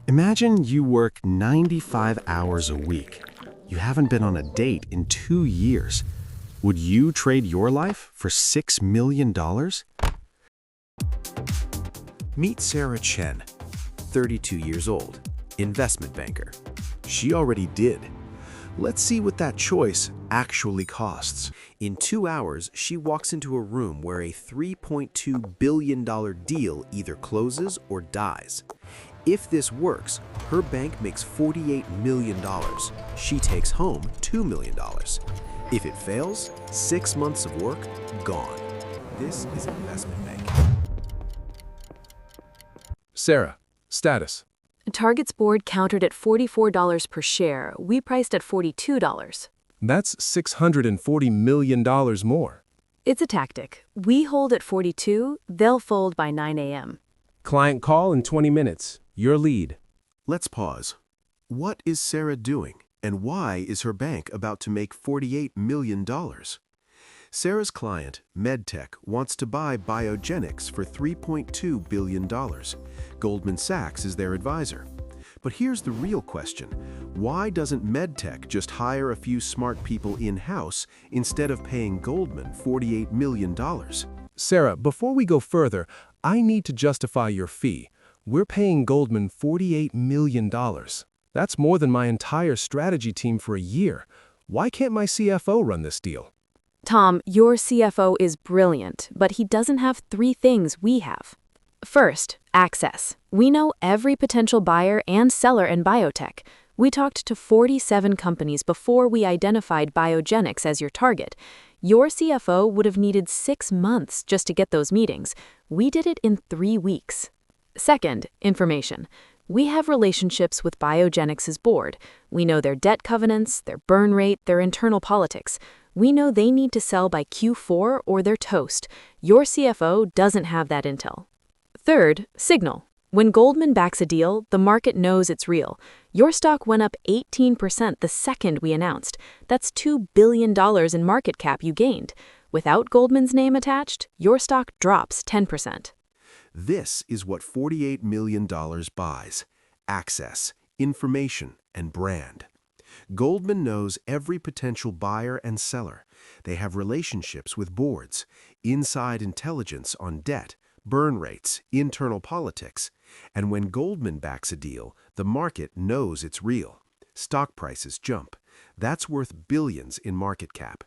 Imagine you work 95 hours a week. You haven't been on a date in 2 years. Would you trade your life for $6 million? Meet Sarah Chen, 32 years old, investment banker. She already did. Let's see what that choice actually costs. In 2 hours, she walks into a room where a $3.2 billion deal either closes or dies. If this works, her bank makes $48 million. She takes home $2 million. If it fails, 6 months of work, gone. This is investment banking. Sarah, status. Target's board countered at $44 per share. We priced at $42. That's $640 million more. It's a tactic. We hold at 42, they'll fold by 9 a.m. Client call in 20 minutes. Your lead. Let's pause. What is Sarah doing, and why is her bank about to make $48 million? Sarah's client, MedTech, wants to buy Biogenics for $3.2 billion. Goldman Sachs is their advisor. But here's the real question. Why doesn't MedTech just hire a few smart people in-house instead of paying Goldman $48 million? Sarah, before we go further, I need to justify your fee. We're paying Goldman $48 million. That's more than my entire strategy team for a year. Why can't my CFO run this deal? Tom, your CFO is brilliant, but he doesn't have 3 things we have. First, access. We know every potential buyer and seller in biotech. We talked to 47 companies before we identified Biogenics as your target. Your CFO would have needed 6 months just to get those meetings. We did it in 3 weeks. Second, information. We have relationships with Biogenics' board. We know their debt covenants, their burn rate, their internal politics. We know they need to sell by Q4 or they're toast. Your CFO doesn't have that intel. Third, signal. When Goldman backs a deal, the market knows it's real. Your stock went up 18% the second we announced. That's $2 billion in market cap you gained. Without Goldman's name attached, your stock drops 10%. This is what $48 million buys: access, information, and brand. Goldman knows every potential buyer and seller. They have relationships with boards, inside intelligence on debt, burn rates, internal politics. And when Goldman backs a deal, the market knows it's real. Stock prices jump. That's worth billions in market cap.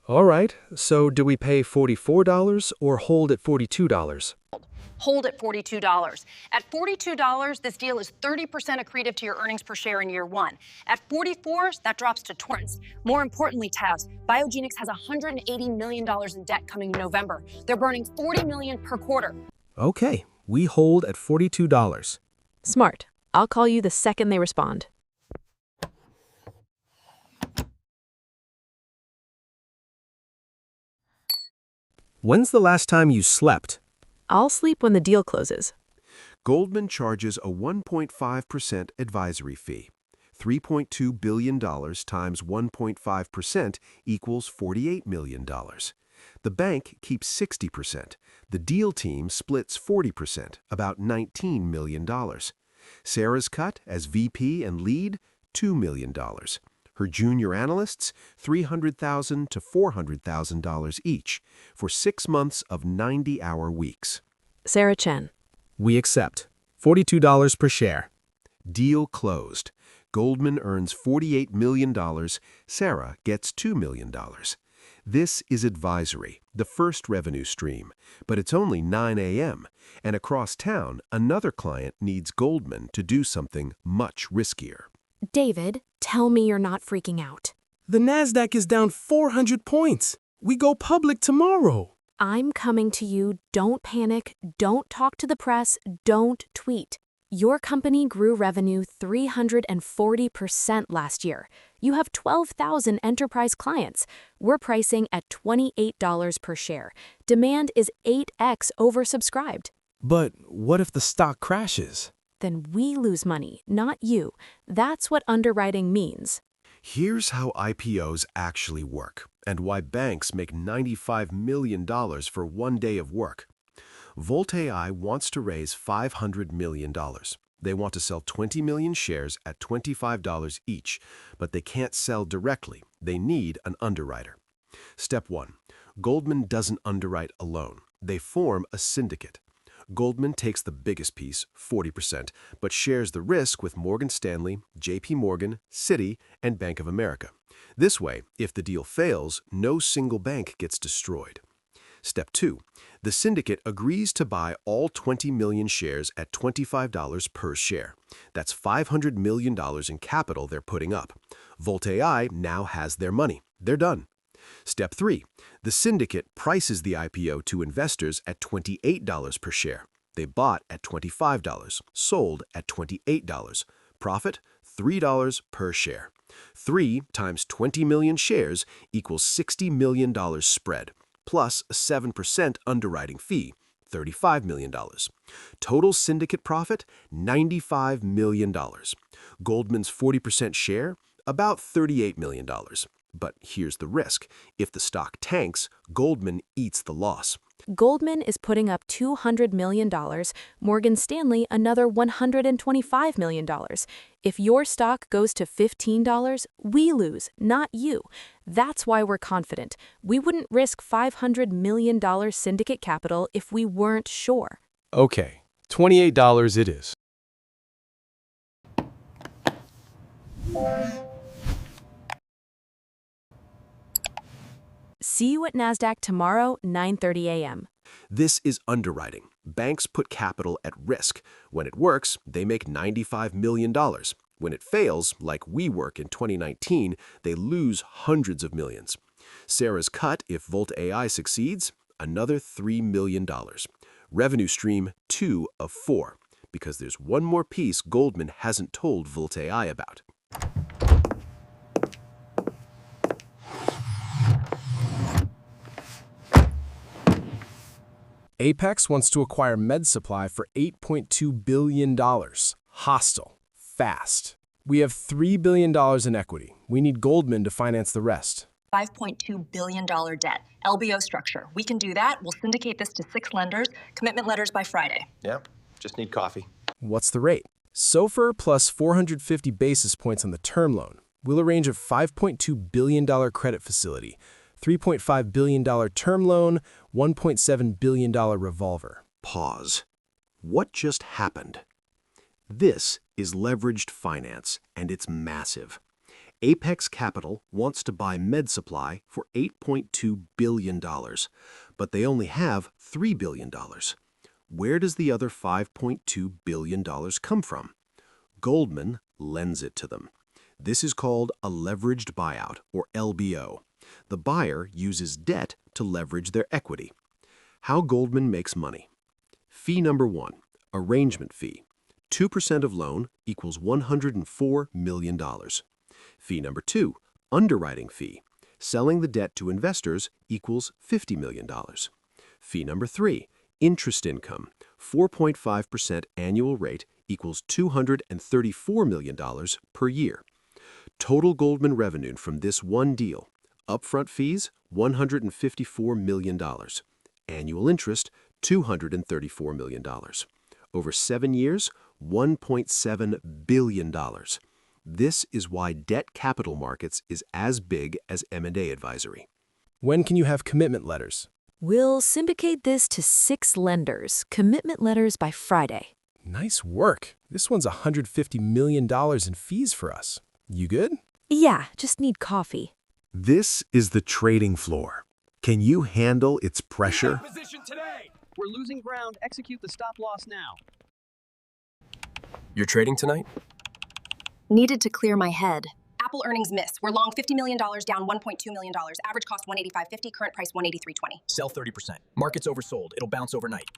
All right, so do we pay $44 or hold at $42? Hold at $42. At $42, this deal is 30% accretive to your earnings per share in year 1. At $44, that drops to 20. More importantly, Taz, Biogenics has $180 million in debt coming in November. They're burning $40 million per quarter. Okay, we hold at $42. Smart. I'll call you the second they respond. When's the last time you slept? I'll sleep when the deal closes. Goldman charges a 1.5% advisory fee. $3.2 billion times 1.5% equals $48 million. The bank keeps 60%. The deal team splits 40%, about $19 million. Sarah's cut as VP and lead, $2 million. Her junior analysts, $300,000 to $400,000 each, for 6 months of 90-hour weeks. Sarah Chen. We accept. $42 per share. Deal closed. Goldman earns $48 million. Sarah gets $2 million. This is advisory, the first revenue stream, but it's only 9 a.m., and across town, another client needs Goldman to do something much riskier. David, tell me you're not freaking out. The NASDAQ is down 400 points. We go public tomorrow. I'm coming to you. Don't panic. Don't talk to the press. Don't tweet. Your company grew revenue 340% last year. You have 12,000 enterprise clients. We're pricing at $28 per share. Demand is 8x oversubscribed. But what if the stock crashes? Then we lose money, not you. That's what underwriting means. Here's how IPOs actually work, and why banks make $95 million for one day of work. Volt AI wants to raise $500 million. They want to sell 20 million shares at $25 each, but they can't sell directly. They need an underwriter. Step 1. Goldman doesn't underwrite alone. They form a syndicate. Goldman takes the biggest piece, 40%, but shares the risk with Morgan Stanley, JP Morgan, Citi, and Bank of America. This way, if the deal fails, no single bank gets destroyed. Step 2. The syndicate agrees to buy all 20 million shares at $25 per share. That's $500 million in capital they're putting up. Volt AI now has their money. They're done. Step 3. The syndicate prices the IPO to investors at $28 per share. They bought at $25, sold at $28. Profit, $3 per share. 3 times 20 million shares equals $60 million spread, plus a 7% underwriting fee, $35 million. Total syndicate profit, $95 million. Goldman's 40% share, about $38 million. But here's the risk. If the stock tanks, Goldman eats the loss. Goldman is putting up $200 million, Morgan Stanley another $125 million. If your stock goes to $15, we lose, not you. That's why we're confident. We wouldn't risk $500 million syndicate capital if we weren't sure. Okay, $28 it is. See you at NASDAQ tomorrow, 9:30 a.m. This is underwriting. Banks put capital at risk. When it works, they make $95 million. When it fails, like WeWork in 2019, they lose hundreds of millions. Sarah's cut, if Volt AI succeeds, another $3 million. Revenue stream 2 of 4, because there's one more piece Goldman hasn't told Volt AI about. Apex wants to acquire MedSupply for $8.2 billion. Hostile. Fast. We have $3 billion in equity. We need Goldman to finance the rest. $5.2 billion debt, LBO structure. We can do that. We'll syndicate this to 6 lenders, commitment letters by Friday. Yeah, just need coffee. What's the rate? SOFR plus 450 basis points on the term loan. We'll arrange a $5.2 billion credit facility, $3.5 billion term loan, $1.7 billion revolver. Pause. What just happened? This is leveraged finance, and it's massive. Apex Capital wants to buy MedSupply for $8.2 billion, but they only have $3 billion. Where does the other $5.2 billion come from? Goldman lends it to them. This is called a leveraged buyout, or LBO. The buyer uses debt to leverage their equity. How Goldman makes money. Fee number 1, arrangement fee. 2% of loan equals $104 million. Fee number 2, underwriting fee. Selling the debt to investors equals $50 million. Fee number 3, interest income. 4.5% annual rate equals $234 million per year. Total Goldman revenue from this one deal. Upfront fees, $154 million. Annual interest, $234 million. Over 7 years, $1.7 billion. This is why debt capital markets is as big as M&A advisory. When can you have commitment letters? We'll syndicate this to 6 lenders, commitment letters by Friday. Nice work. This one's $150 million in fees for us. You good? Yeah, just need coffee. This is the trading floor. Can you handle its pressure? Position today. We're losing ground. Execute the stop loss now. You're trading tonight? Needed to clear my head. Apple earnings miss. We're long $50 million, down $1.2 million. Average cost $185.50, current price $183.20. Sell 30%. Market's oversold. It'll bounce overnight.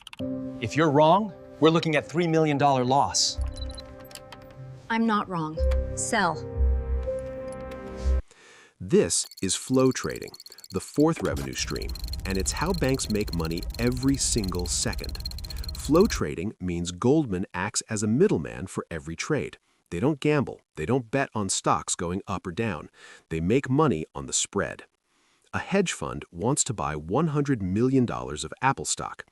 If you're wrong, we're looking at $3 million loss. I'm not wrong. Sell. This is flow trading, the 4th revenue stream, and it's how banks make money every single second. Flow trading means Goldman acts as a middleman for every trade. They don't gamble. They don't bet on stocks going up or down. They make money on the spread. A hedge fund wants to buy $100 million of Apple stock.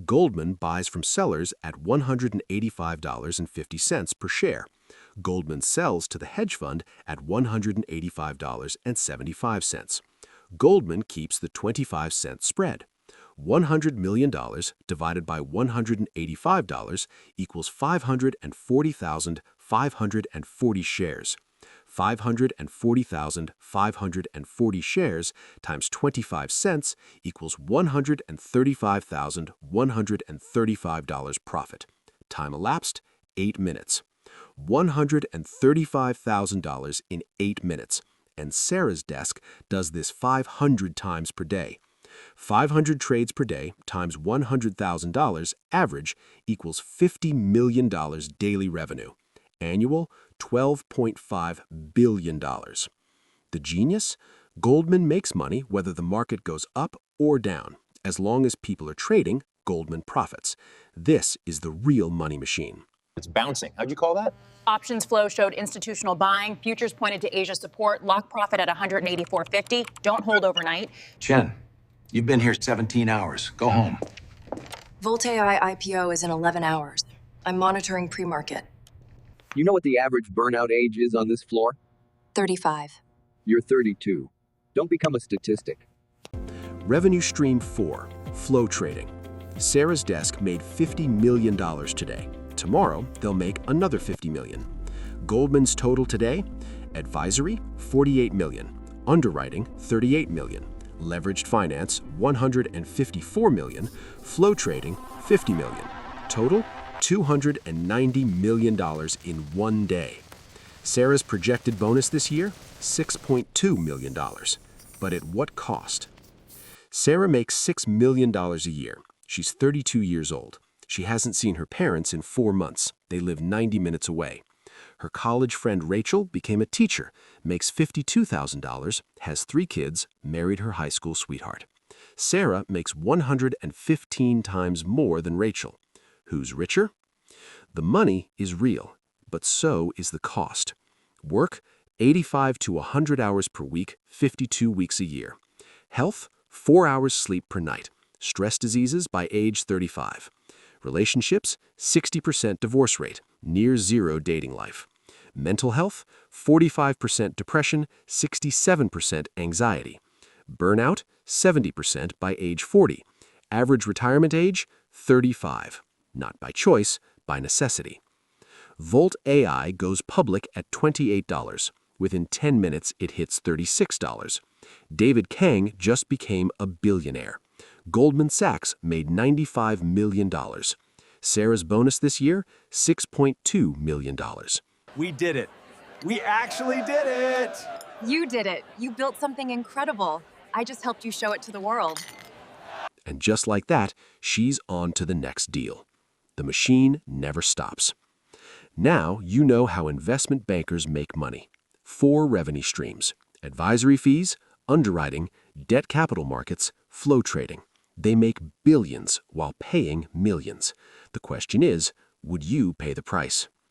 Goldman buys from sellers at $185.50 per share. Goldman sells to the hedge fund at $185.75. Goldman keeps the 25-cent spread. $100 million divided by $185 equals 540,540 shares. 540,540 shares times 25 cents equals $135,135 profit. Time elapsed, 8 minutes. $135,000 in 8 minutes. And Sarah's desk does this 500 times per day. 500 trades per day times $100,000 average equals $50 million daily revenue. Annual, $12.5 billion. The genius? Goldman makes money whether the market goes up or down. As long as people are trading, Goldman profits. This is the real money machine. It's bouncing. How'd you call that? Options flow showed institutional buying. Futures pointed to Asia support. Lock profit at 184.50. Don't hold overnight. Chen, you've been here 17 hours. Go home. Volt AI IPO is in 11 hours. I'm monitoring pre-market. You know what the average burnout age is on this floor? 35. You're 32. Don't become a statistic. Revenue Stream 4, Flow Trading. Sarah's desk made $50 million today. Tomorrow, they'll make another $50 million. Goldman's total today? Advisory, $48 million. Underwriting, $38 million. Leveraged finance, $154 million. Flow trading, $50 million. Total, $290 million in one day. Sarah's projected bonus this year, $6.2 million. But at what cost? Sarah makes $6 million a year. She's 32 years old. She hasn't seen her parents in 4 months. They live 90 minutes away. Her college friend Rachel became a teacher, makes $52,000, has 3 kids, married her high school sweetheart. Sarah makes 115 times more than Rachel. Who's richer? The money is real, but so is the cost. Work, 85 to 100 hours per week, 52 weeks a year. Health, 4 hours sleep per night. Stress diseases by age 35. Relationships, 60% divorce rate, near zero dating life. Mental health, 45% depression, 67% anxiety. Burnout, 70% by age 40. Average retirement age, 35. Not by choice, by necessity. Volt AI goes public at $28. Within 10 minutes, it hits $36. David Kang just became a billionaire. Goldman Sachs made $95 million. Sarah's bonus this year, $6.2 million. We did it. We actually did it! You did it. You built something incredible. I just helped you show it to the world. And just like that, she's on to the next deal. The machine never stops. Now you know how investment bankers make money. 4 revenue streams: advisory fees, underwriting, debt capital markets, flow trading. They make billions while paying millions. The question is, would you pay the price?